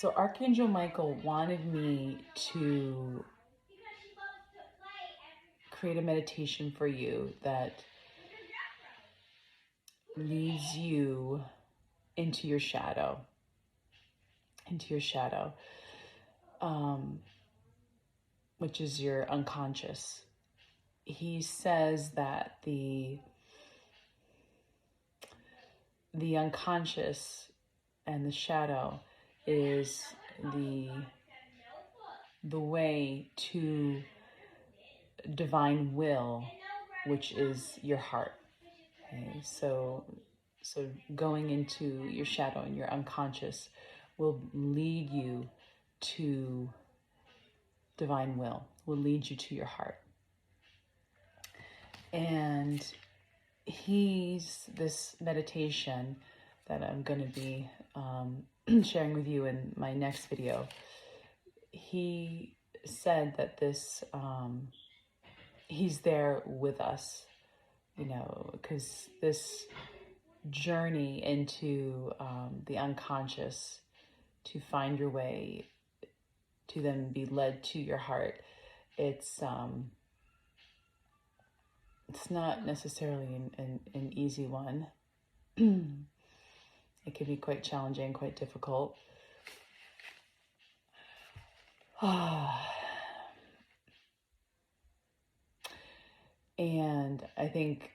So Archangel Michael wanted me to create a meditation for you that leads you into your shadow, which is your unconscious. He says that the unconscious and the shadow is the way to divine will, which is your heart. Okay, so going into your shadow and your unconscious will lead you to divine will lead you to your heart. And this meditation that I'm going to be sharing with you in my next video, he said that he's there with us, because this journey into the unconscious to find your way to then be led to your heart, it's not necessarily an easy one. It can be quite challenging, quite difficult. And I think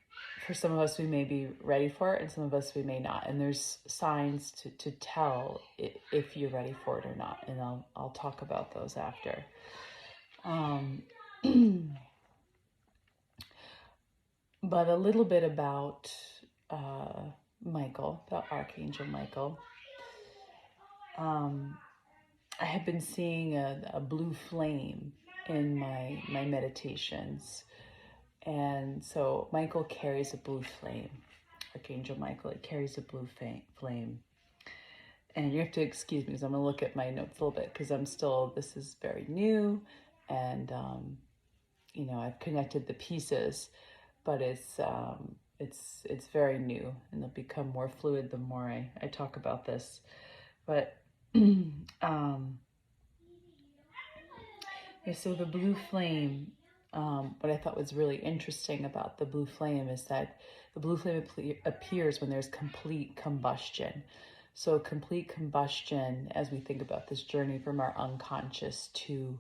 for some of us, we may be ready for it, and some of us, we may not. And there's signs to tell if you're ready for it or not. And I'll talk about those after. But a little bit about Michael, the Archangel Michael. I have been seeing a blue flame in my meditations. And so Michael carries a blue flame. Archangel Michael, it carries a blue flame. And you have to excuse me because I'm going to look at my notes a little bit, because this is very new. And, I've connected the pieces, but it's very new, and it'll become more fluid the more I talk about this. But, so the blue flame, what I thought was really interesting about the blue flame is that the blue flame appears when there's complete combustion. So complete combustion, as we think about this journey from our unconscious to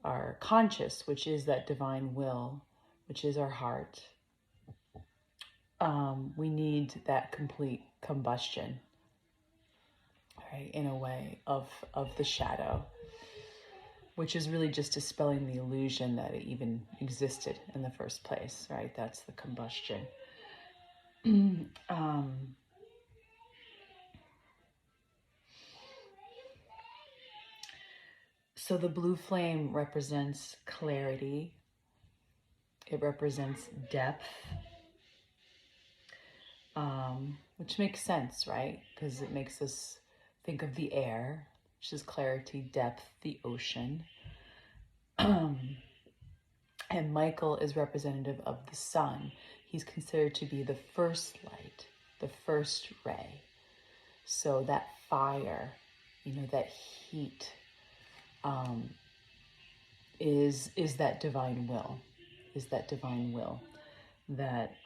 our conscious, which is that divine will, which is our heart. We need that complete combustion, right, in a way, of the shadow, which is really just dispelling the illusion that it even existed in the first place, right? That's the combustion. So the blue flame represents clarity. It represents depth, which makes sense, right? Because it makes us think of the air, which is clarity, depth, the ocean. And Michael is representative of the sun. He's considered to be the first light, the first ray. So that fire, that heat, is that divine will, that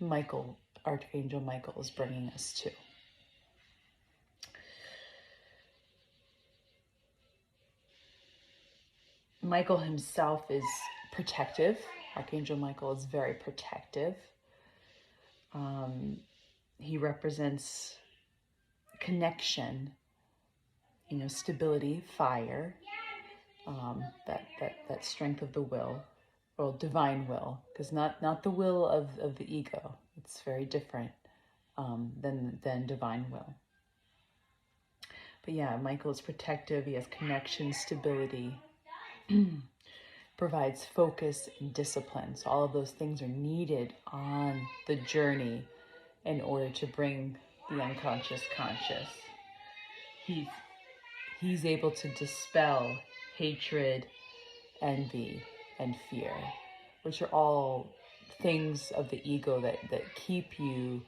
Michael, Archangel Michael, is bringing us to. Michael himself is protective. Archangel Michael is very protective. He represents connection, stability, fire, that strength of the will, or divine will, because not the will of the ego. It's very different than divine will. But yeah, Michael is protective. He has connection, stability, provides focus and discipline. So all of those things are needed on the journey in order to bring the unconscious conscious. He's able to dispel hatred, envy, and fear, which are all things of the ego that keep you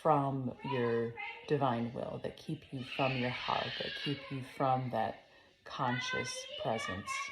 from your divine will, that keep you from your heart, that keep you from that conscious presence.